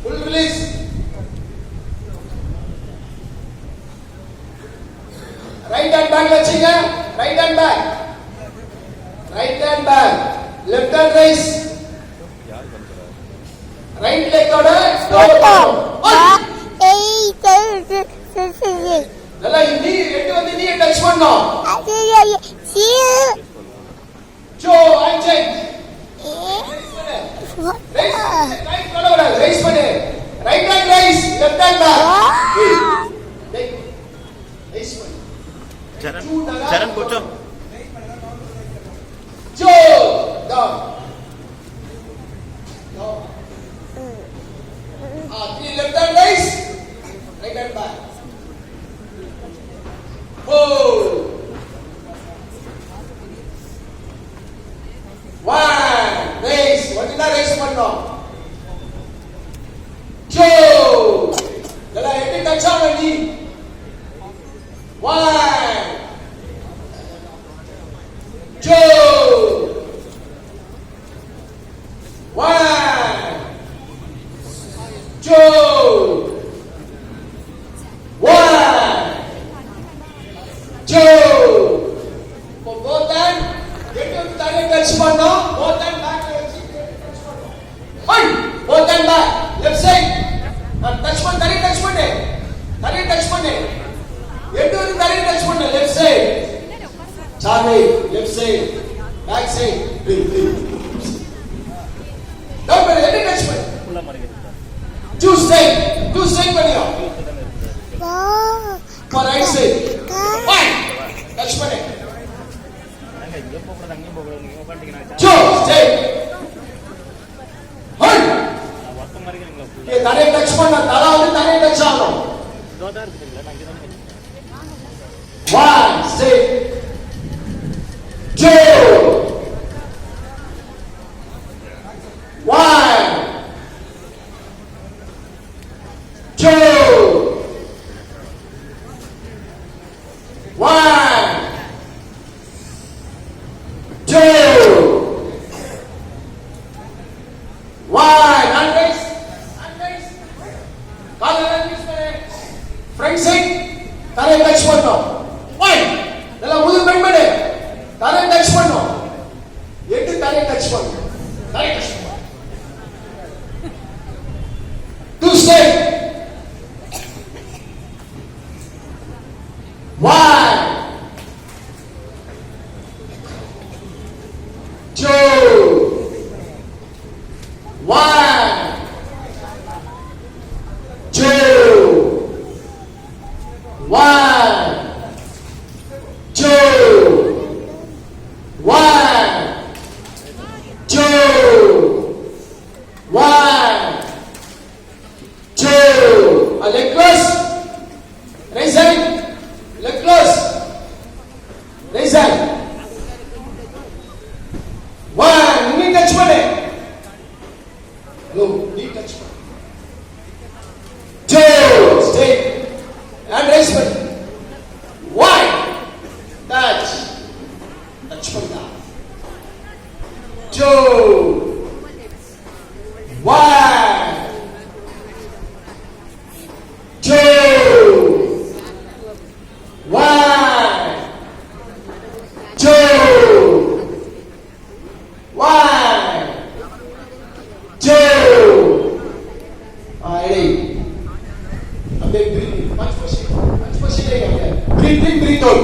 Full release. Right hand back வச்சீங்க. Right hand back. Right hand back. Left hand raise. Right leg ஓட நல்லா நீ ரெண்டு வந்து நீ டச் பண்ணனும். ஜோ ஐ செக். ரைட் பண்ணு. ரைஸ் பண்ணு. Right hand rice, left hand bag. Rice பண்ணு. चरण पूछो जो down three left hand raise, right hand back, hold, one raise, one da raise பண்ணோம். two நல்லா எட்டு டச் ஆன நீ. one two one two one two both hand get to tare touch பண்ணோம். both hand back வச்சு touch பண்ணோம். one both hand back left side touch பண்ணு. தரை touch பண்ணு. தரை touch பண்ணு. எட்டு வந்து தரை touch பண்ணு. left side Charlie, left side, back side, bring. Down பண்ணு, ரெண்டு டச் பண்ணு. ஃபுல்லா மறக்கிடுங்க. Two straight பண்ணியா. For right side. One. Touch பண்ணு. அங்க இங்க போறது அங்க போறது நீங்க உட்கார்ந்தீங்கன்னா. Two straight. Hold. வர்க்க மறக்கிறீங்களா? ஏ தரை டச் பண்ண, தலை வந்து தரை டச் ஆகும். இதோட இருக்குங்களா? நான் இங்க தான். One straight. Two, one, two, one, two, one. Unraise. Call unraise பண்ணு. Front side. தரை டச் பண்ணோம். One. நல்லா முது பெண்ட் பண்ணு. தரை டச் பண்ணோம். எட்டு தரை டச் பண்ணோம். தரை டச் பண்ணோம். Two step. One. Two. One. Two. One. Two. One, two, one, two. Leg close. Raise hand. Leg close. Raise hand. One. Knee touch பண்ணு. No, knee touch பண்ணு. Two. Stay. And raise பண்ணு. One. Touch. Touch பண்ணா. Two. One. Two. One. Two. One. Two. Ready. அப்படியே breathe. Punch pushing. Breathe in, breathe out.